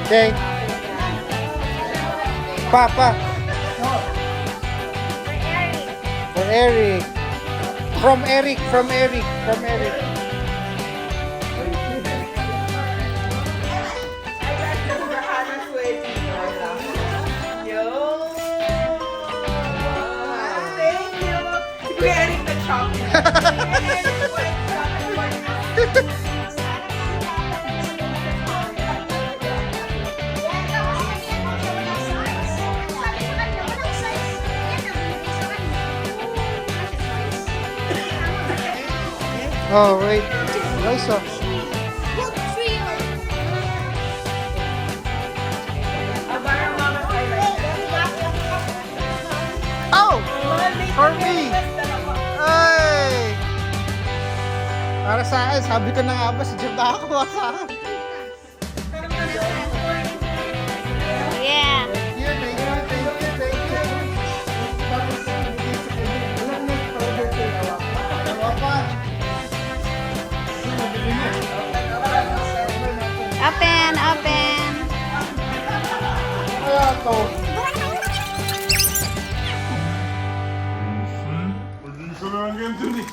Okay. Papa. For Eric. From Eric. From Eric. From Eric. Oh, wait. Nice one. Oh! For me! Ay! Para sa akin, sabi ko na nga ba, si Jim nakakuha sa akin. Yeah. Thank you, thank you, thank you, thank you. Tapos, walang next order ko. Dalawa pa. Open, open. Kaya to.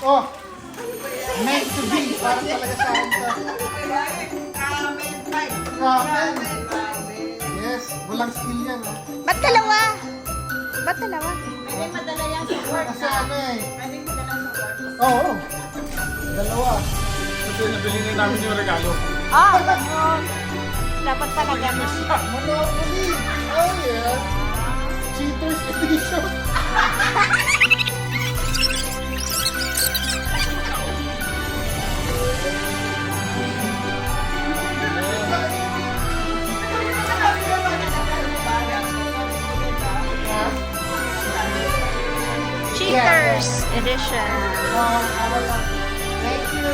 Oh! Meant to be. Parang talaga sa akin to. Ramen. Yes, walang skill yan. Ba't dalawa? Ba't dalawa? Kasi ano eh. Oo. Dalawa. Kasi nabili na namin yung regalo. Oh, dapat pala ganun. Monopoly. Oh yeah. Cheaters edition. Cheaters edition. Thank you.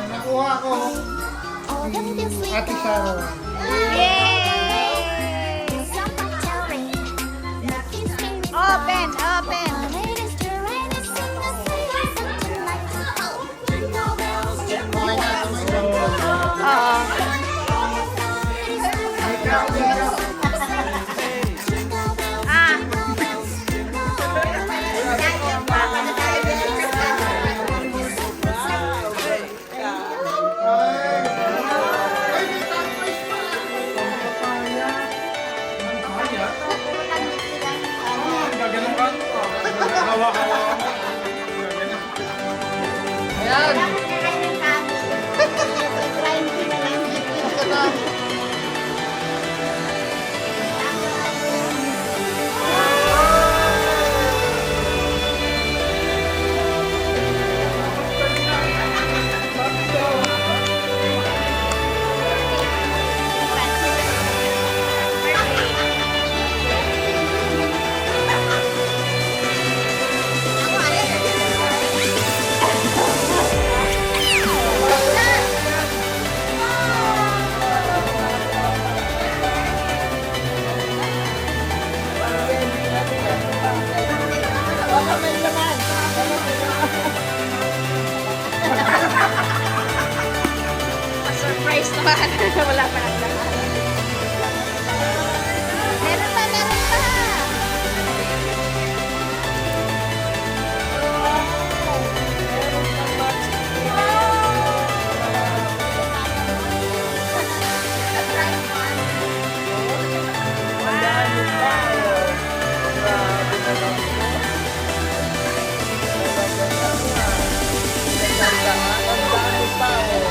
Nakuha ko. Ate Sharon. Yay! Open, open. Oo. Ah. Gaganong ka? Hawa-hawa. Ayan. Surprise naman. Wala pa lang naman. Meron pa, meron pa.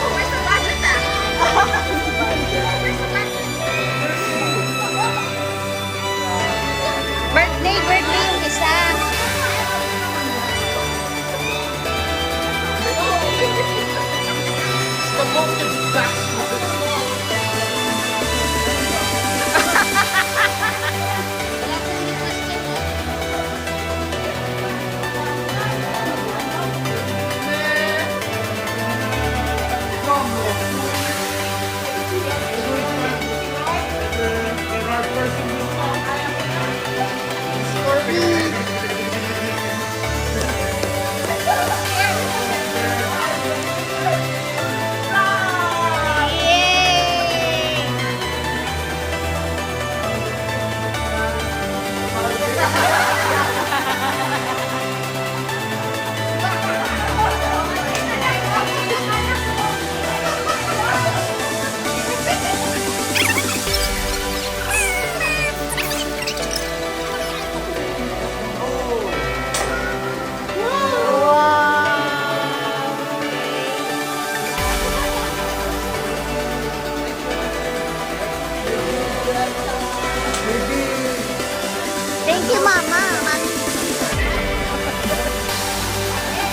Where's the budget?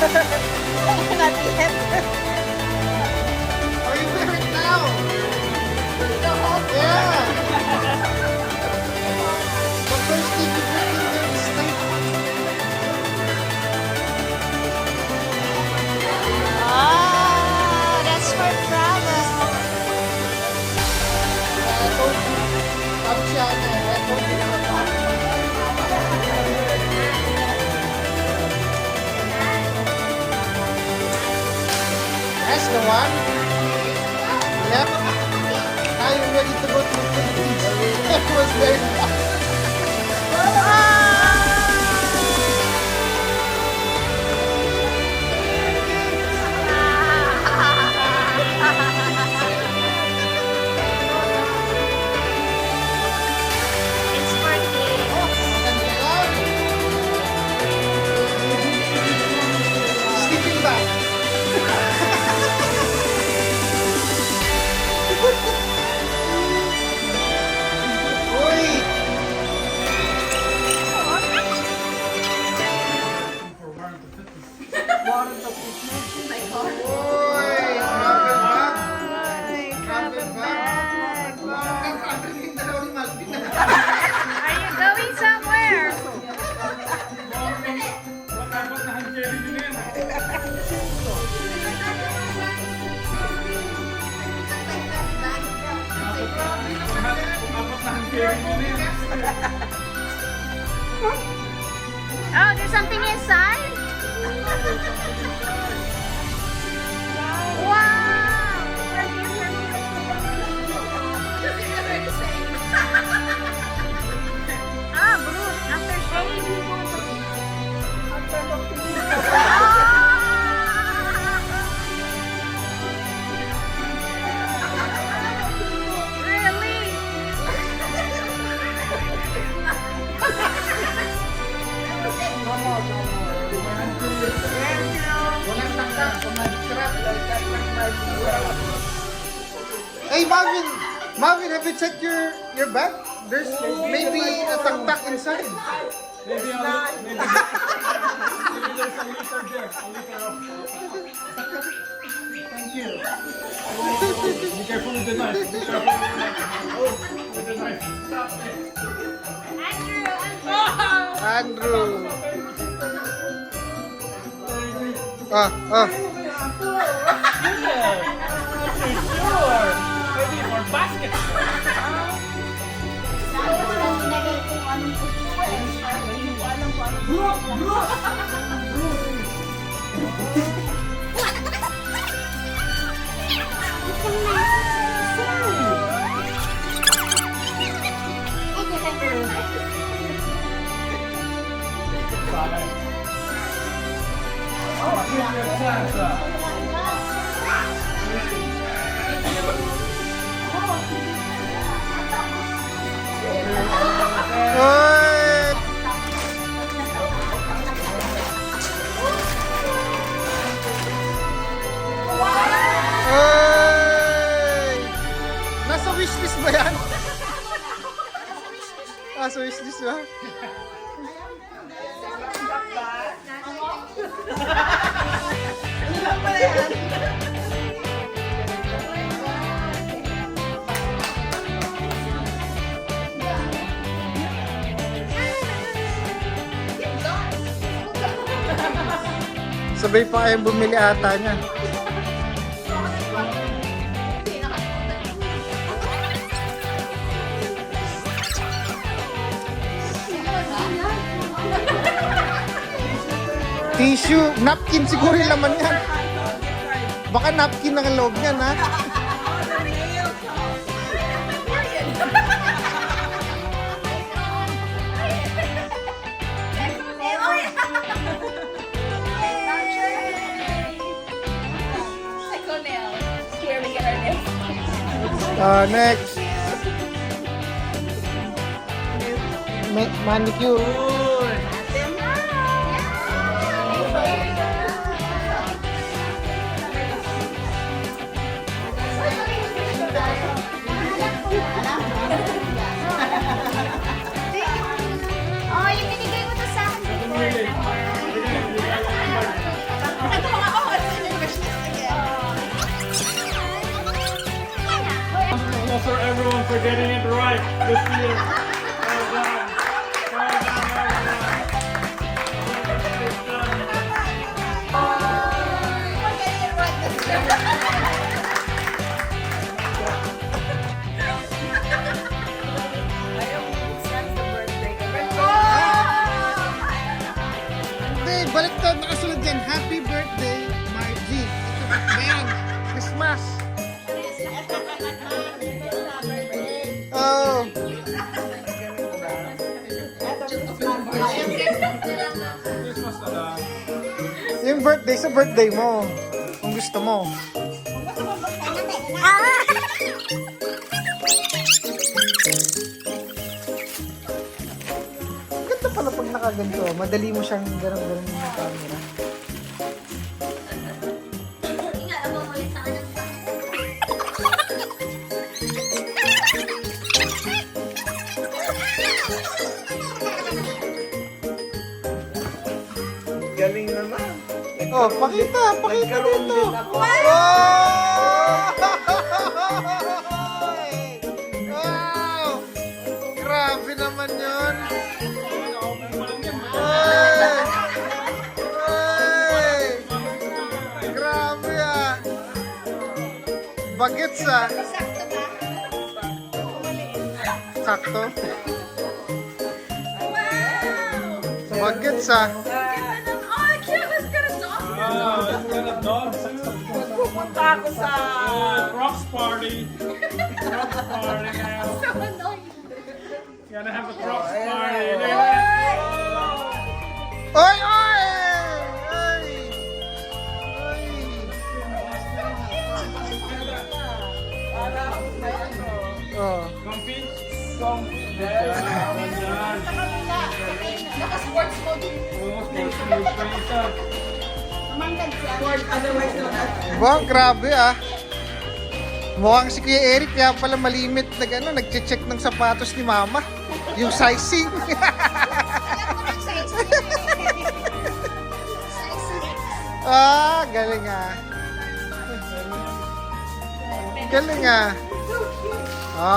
Not yet. Oh, you wear it now. Yeah. But first, did you put in the mistake? Oh, that's for travel. I told you. Sabi siya, I told you. That's the one. Yep. Now you're ready to go to the Philippines. That was very fast. It's for kids. Maganda yan. Sleeping bag. Uy! Uy! Travel bag. Travel bag. Travel yung dalawa ni Malvin. Are you going somewhere? Dapat na hand carry din yan. Dapat na hand carry din yan. Oh, there's something inside? Wow! Ah, Bruce, after Really? Walang taktak. Hey, Marvin! Marvin, have you checked your bag? There's maybe a taktak inside. Maybe there's a liter there. A liter of... Thank you. Be careful with the knife. Be careful with the knife. Oh, with the knife. Andrew. Ah. Sure. Maybe for basket. Oy! Oy! Nasa wishlist ba yan? Nasa wishlist ba? Sabay pa kayong bumili ata niya. Tissue, napkin siguro yung laman yan. Baka napkin ang loob niyan, ha? Next. Manicure. Oh, yung binigay mo to sa akin before. Good for you. Well done. Well done, Hindi, baliktad nakasunod yan. Happy birthday, Margie. Ayan, Christmas. Oh. Christmas na lang. Yung birthday sa birthday mo. Kung gusto mo. Ganda pala pag nakaganto. Madali mo siyang garang-garang yung camera. Galing naman. Oh, pakita Nagkaroon dito. din ako. Wow! Wow! Grabe naman yun. Ay! Ay! Grabe ah. Bagets ah. Sakto. Bagets ah. That's kind of dog. Pupunta ako sa... Crocs party. Crocs party now. So annoying. Gotta have a Crocs party. Oy! Oy! Ay! Ay! Alam na ano. Oh. Comfy? Yes. Well done. Naka-sports mode. Almost finished up. Sport, otherwise known as... Wow, grabe ah. Mukhang si Kuya Eric kaya pala malimit nag-check ng sapatos ni Mama. Yung sizing. Ah, galing ah. Galing ah.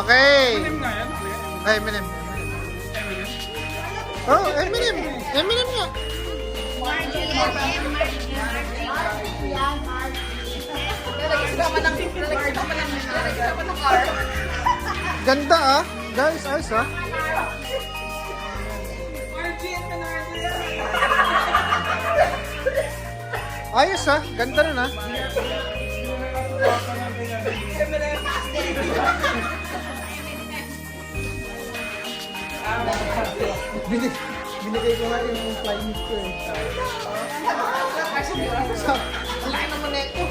Okay. Minim nga yan. Ay, Eminem. Oh, Eminem. Eminem nga. Ganda ah. Guys, ayos ah. Ayos ah. Ganda rin ah. Binigay ko nga yung fly meat ko eh. Ang laki naman na ito.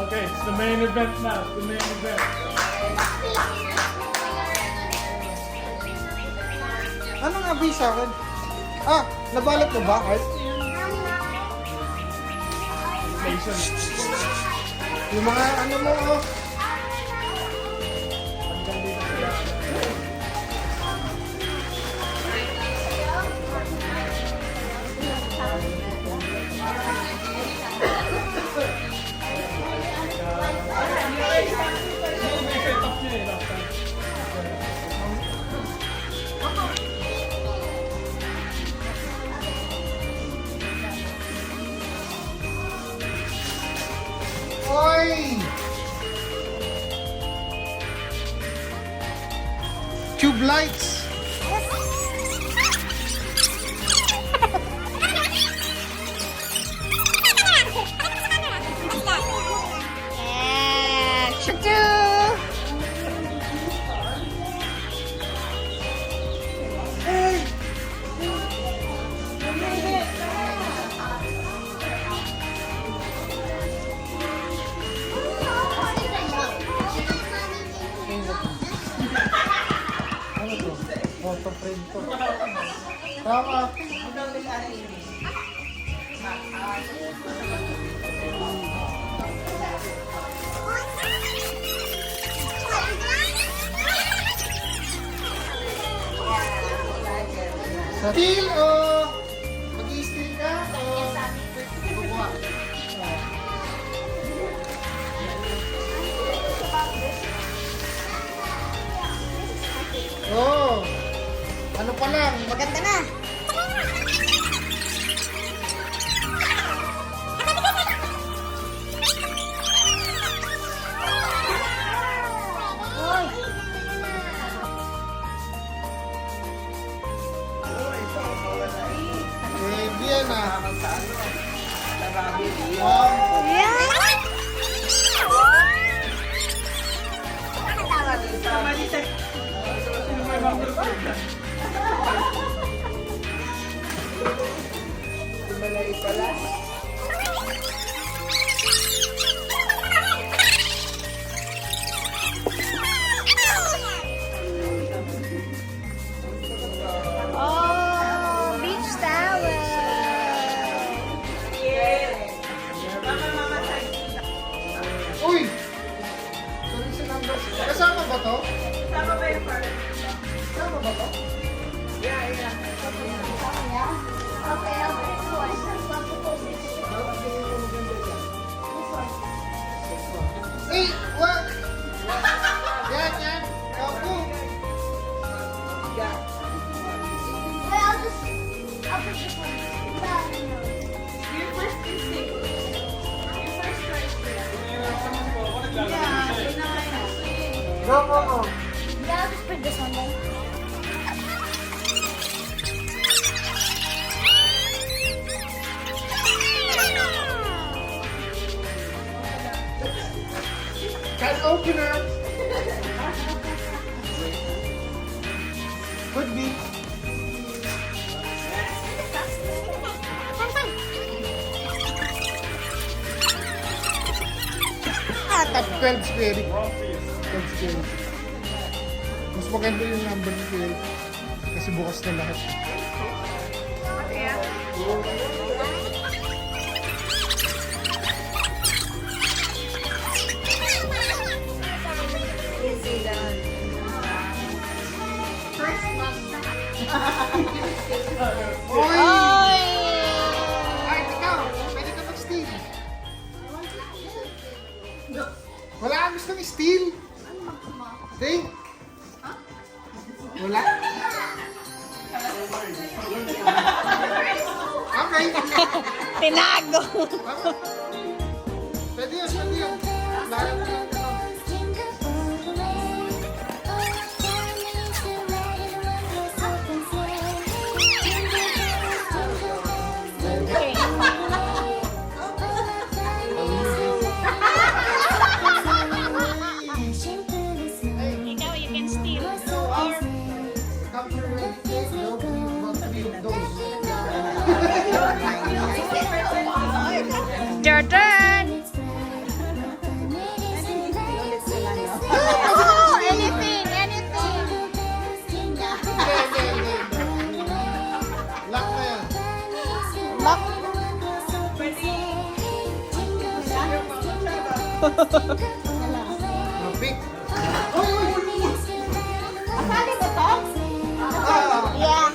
Okay, it's the main event now. It's the main event. Ano nga ba sa akin? Ah, nabalot mo ba, Art? Station. Yung mga ano mo, oh. Oy! Tube lights. Ano to? Photo frame to. Tama. Steel o mag-i-steel ka o bubuha? Ano pa lang? Maganda na. Uy. Baby yan ah. Oh, beach towel. Uy! Sorry sa number. Kasama ba to? Tama ba yung part? Kasama ba to? Yeah. Okay, Hey! Wag! Yan, yan. Kapo. Yeah. I'll put this one. Your first instinct. Your first choice. Yeah, yun na nga yun. Go, go, go. Yeah, I'll just put this one then. Can opener. Could be. Ah, top 12 square. 12 square. Mas maganda yung number ni Kuya. Kasi bukas na lahat. Oy! Ay, ikaw! Pwede ka mag-steal. Wala kang gustong steal. Think. Wala? Okay. Tinago. Pwede yun, pwede yun. Lahat na lang. Ikaw, you can steal. Come here, ready, take, no, but three of those. Jordan! Oh, anything, anything. Hindi. Lock na yan. Lock. Pick. Oy, oy, oy. Asali ba to? Ah. Yeah.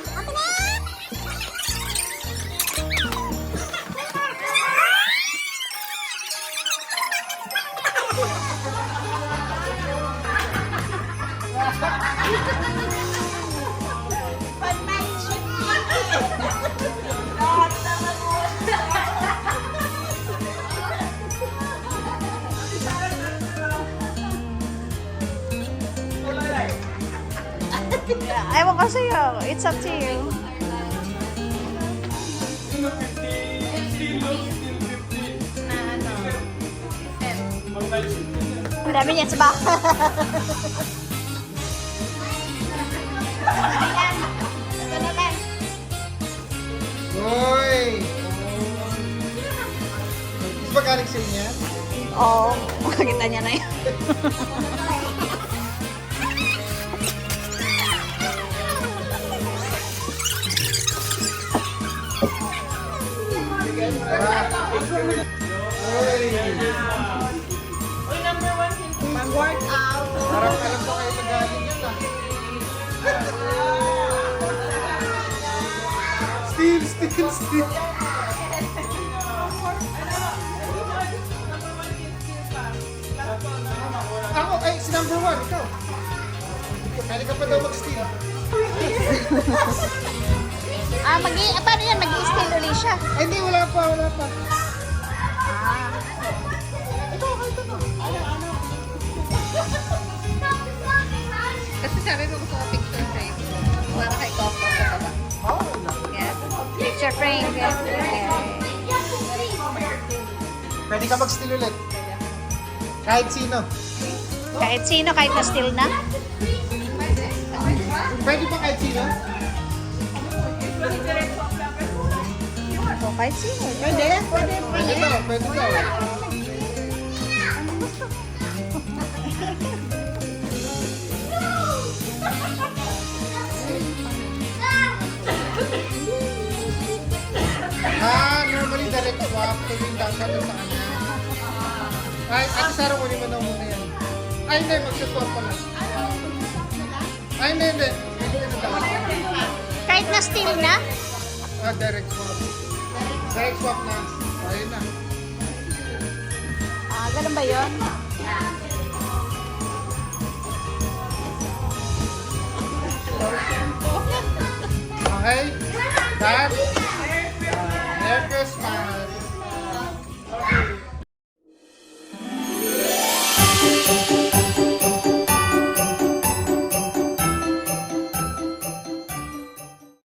Ewan ko sa'yo. It's up to you. Still 50. Ang dami niyan sa baka. Ito naman. Oy! Mas ba galing sa inyo? Oo. Makakita niya na yun. Oy! Uy, number 1, pang-workout. Parang alam ko kayo na galing yan ah. Steal. Ako, ay, si number 1, ikaw. Kaya ka pa daw mag-steal. Paano yan? Mag-i-steal ulit siya. Ay, hindi, wala pa, wala pa. Kasi sabi mo gusto ko picture frame. Para kay Coco sa baba. Yes. Picture frame. Yes. Okay. Pwede ka mag-steal ulit. Kahit sino. Kahit sino, kahit na-steal na. Pwede pa kahit sino? O, kahit sino. Pwede? Pwede. Pwede daw, pwede daw. Normally direct swap. Kung yung dapat sa kanya. Ay, Ate Sarah, kunin mo na muna yan. Ay, hindi, magsaswap pa na. Ay, hindi. Hindi na dapat. Kahit na-steal na. Direct swap. Direct swap na. Ayun na. Ganun ba yun? Okay? Dad? Merry Christmas!